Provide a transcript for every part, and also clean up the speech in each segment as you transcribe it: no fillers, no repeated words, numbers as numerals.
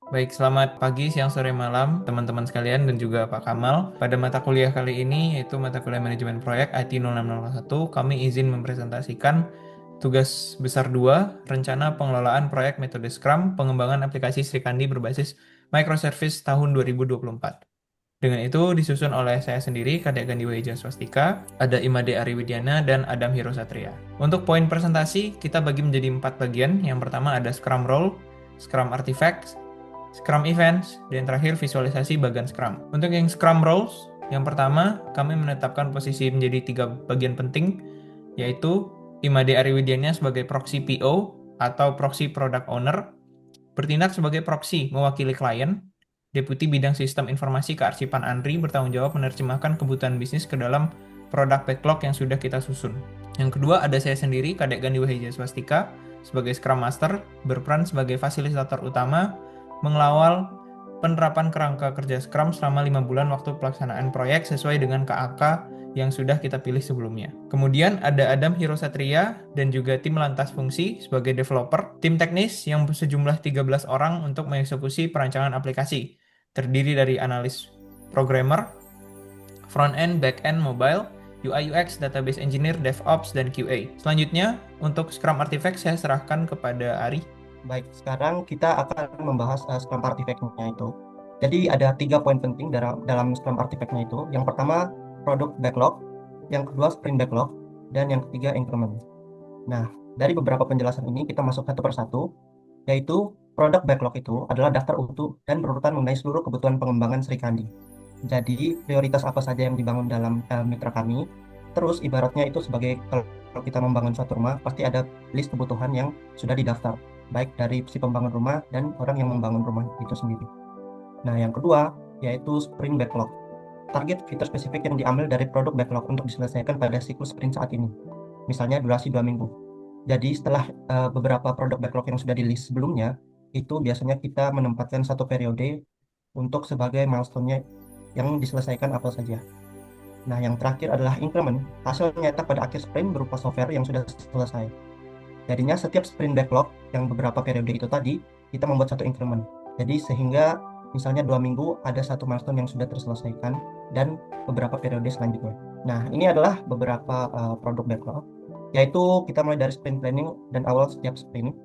Baik, selamat pagi, siang, sore, malam, teman-teman sekalian dan juga Pak Kamal. Pada mata kuliah kali ini, yaitu mata kuliah manajemen proyek IT 0601, kami izin mempresentasikan tugas besar 2, rencana pengelolaan proyek metode Scrum, pengembangan aplikasi Sri Kandi berbasis microservice tahun 2024. Dengan itu disusun oleh saya sendiri, Kadek Gandi Wahija Swastika, ada Imade Ariwidiana, dan Adam Hirosatria. Untuk poin presentasi, kita bagi menjadi 4 bagian. Yang pertama ada Scrum Role, Scrum Artifacts, Scrum Events, dan terakhir visualisasi bagian Scrum. Untuk yang Scrum Roles, yang pertama kami menetapkan posisi menjadi 3 bagian penting, yaitu Imade Ariwidiana sebagai proxy PO atau proxy Product Owner, bertindak sebagai proxy mewakili klien. Deputi Bidang Sistem Informasi Kearsipan Andri bertanggung jawab menerjemahkan kebutuhan bisnis ke dalam produk backlog yang sudah kita susun. Yang kedua ada saya sendiri, Kadek Gandi Wahija Swastika, sebagai Scrum Master, berperan sebagai fasilitator utama, mengawal penerapan kerangka kerja Scrum selama 5 bulan waktu pelaksanaan proyek sesuai dengan KAK yang sudah kita pilih sebelumnya. Kemudian ada Adam Hirosatria dan juga tim lantas fungsi sebagai developer, tim teknis yang sejumlah 13 orang untuk mengeksekusi perancangan aplikasi, terdiri dari analis programmer, front-end, back-end, mobile, UI UX, database engineer, DevOps, dan QA. Selanjutnya, untuk Scrum Artifact saya serahkan kepada Ari. Baik, sekarang kita akan membahas Scrum Artifact-nya itu. Jadi ada 3 poin penting dalam Scrum Artifact-nya itu. Yang pertama, product backlog. Yang kedua, sprint backlog. Dan yang ketiga, increment. Nah, dari beberapa penjelasan ini kita masuk satu persatu, yaitu product backlog itu adalah daftar utuh dan berurutan mengenai seluruh kebutuhan pengembangan Sri Kandi. Jadi, prioritas apa saja yang dibangun dalam mitra kami. Terus, ibaratnya itu sebagai kalau kita membangun suatu rumah, pasti ada list kebutuhan yang sudah didaftar, baik dari si pembangun rumah dan orang yang membangun rumah itu sendiri. Nah, yang kedua, yaitu sprint backlog. Target fitur spesifik yang diambil dari produk backlog untuk diselesaikan pada siklus sprint saat ini. Misalnya durasi 2 minggu. Jadi setelah beberapa produk backlog yang sudah di list sebelumnya, itu biasanya kita menempatkan satu periode untuk sebagai milestone-nya yang diselesaikan apa saja. Nah, yang terakhir adalah increment. Hasil nyata pada akhir sprint berupa software yang sudah selesai. Jadinya setiap sprint backlog yang beberapa periode itu tadi, kita membuat satu increment. Jadi sehingga misalnya 2 minggu ada satu milestone yang sudah terselesaikan dan beberapa periode selanjutnya. Nah, ini adalah beberapa produk backlog, yaitu kita mulai dari sprint planning dan awal setiap sprint.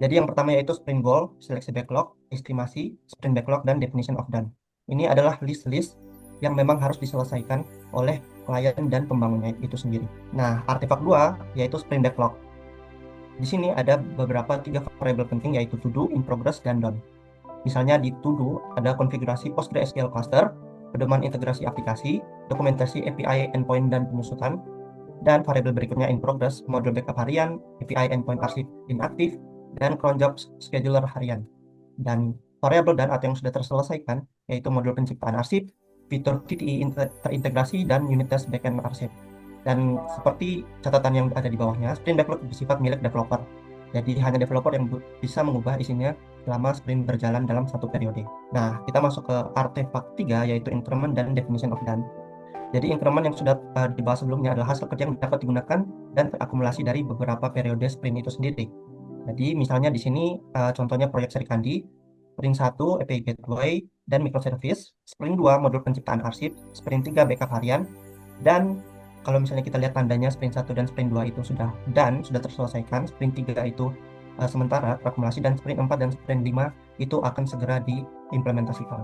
Jadi yang pertama yaitu sprint goal, seleksi backlog, estimasi, sprint backlog, dan definition of done. Ini adalah list-list yang memang harus diselesaikan oleh klien dan pembangunnya itu sendiri. Nah, artefak 2 yaitu sprint backlog. Di sini ada beberapa 3 variabel penting yaitu to do, in progress, dan done. Misalnya di to do ada konfigurasi PostgreSQL cluster, pedoman integrasi aplikasi, dokumentasi API endpoint dan penyusutan, dan variabel berikutnya in progress, modul backup harian, API endpoint arsip inaktif, dan cron job scheduler harian. Dan variabel dan atau yang sudah terselesaikan yaitu modul penciptaan arsip, fitur TTI terintegrasi, dan unit test backend arsip. Dan seperti catatan yang ada di bawahnya, sprint backlog bersifat milik developer. Jadi hanya developer yang bisa mengubah isinya selama sprint berjalan dalam satu periode. Nah, kita masuk ke artefak 3 yaitu increment dan definition of done. Jadi increment yang sudah dibahas sebelumnya adalah hasil kerja yang dapat digunakan dan terakumulasi dari beberapa periode sprint itu sendiri. Jadi misalnya di sini contohnya proyek Sri Kandi, sprint 1 API Gateway dan microservice, sprint 2 modul penciptaan arsip, sprint 3 backup harian, dan kalau misalnya kita lihat tandanya sprint 1 dan sprint 2 itu sudah terselesaikan, sprint 3 itu sementara terakumulasi, dan sprint 4 dan sprint 5 itu akan segera diimplementasikan.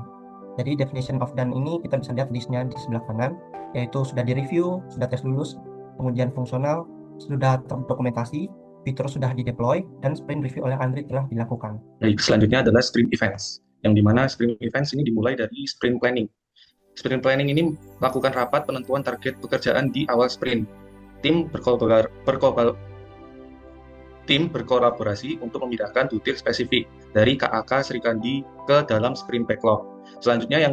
Jadi definition of done ini kita bisa lihat listnya di sebelah kanan, yaitu sudah direview, sudah tes lulus, pengujian fungsional, sudah terdokumentasi, fitur sudah dideploy, dan sprint review oleh Andri telah dilakukan. Baik, selanjutnya adalah sprint events, yang dimana sprint events ini dimulai dari sprint planning. Sprint planning ini melakukan rapat penentuan target pekerjaan di awal sprint. Tim berkolaborasi untuk memindahkan detail spesifik dari KAK Sri Kandi ke dalam sprint backlog. Selanjutnya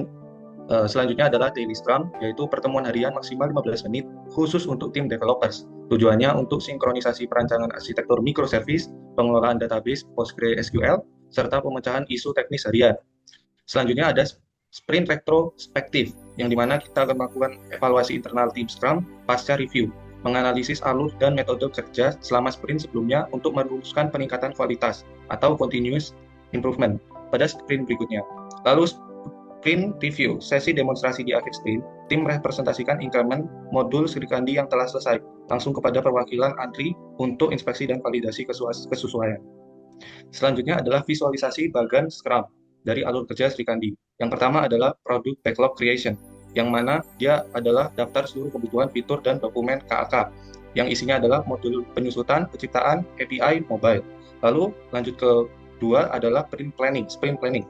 adalah daily scrum, yaitu pertemuan harian maksimal 15 menit khusus untuk tim developers. Tujuannya untuk sinkronisasi perancangan arsitektur microservice, pengelolaan database PostgreSQL, serta pemecahan isu teknis harian. Selanjutnya ada sprint retrospektif, yang dimana kita akan melakukan evaluasi internal tim Scrum pasca review, menganalisis alur dan metode kerja selama sprint sebelumnya untuk merumuskan peningkatan kualitas atau continuous improvement. pada sprint berikutnya. Lalu sprint review, sesi demonstrasi di akhir sprint, tim representasikan increment modul Srikandi yang telah selesai langsung kepada perwakilan ANRI untuk inspeksi dan validasi kesesuaian. Selanjutnya adalah visualisasi bagan Scrum dari alur kerja Srikandi. Yang pertama adalah product backlog creation, yang mana dia adalah daftar seluruh kebutuhan fitur dan dokumen KAK, yang isinya adalah modul penyusutan, penciptaan, API, mobile. Lalu lanjut ke dua adalah sprint planning.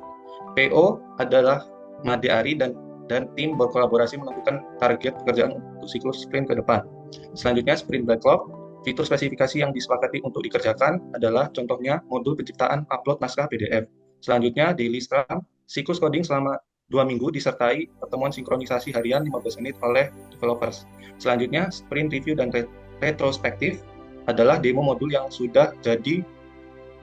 PO adalah Made Ari dan tim berkolaborasi menentukan target pekerjaan untuk siklus sprint ke depan. Selanjutnya sprint backlog, fitur spesifikasi yang disepakati untuk dikerjakan adalah contohnya modul penciptaan upload naskah PDF. Selanjutnya daily scrum, siklus coding selama 2 minggu disertai pertemuan sinkronisasi harian 15 menit oleh developers. Selanjutnya sprint review dan retrospektif adalah demo modul yang sudah jadi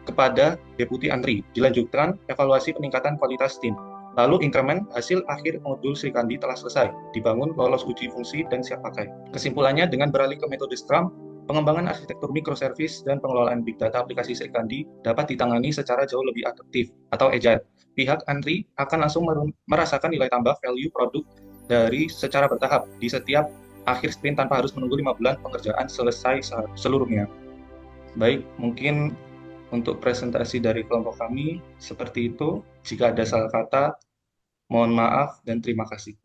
kepada Deputi ANRI. Dilanjutkan evaluasi peningkatan kualitas tim. Lalu increment hasil akhir modul Srikandi telah selesai, dibangun, lolos uji fungsi, dan siap pakai. Kesimpulannya, dengan beralih ke metode Scrum, pengembangan arsitektur microservice dan pengelolaan big data aplikasi Srikandi dapat ditangani secara jauh lebih adaptif atau agile. Pihak ANRI akan langsung merasakan nilai tambah value produk dari secara bertahap di setiap akhir sprint tanpa harus menunggu 5 bulan pengerjaan selesai seluruhnya. Baik, mungkin untuk presentasi dari kelompok kami seperti itu. Jika ada salah kata, mohon maaf dan terima kasih.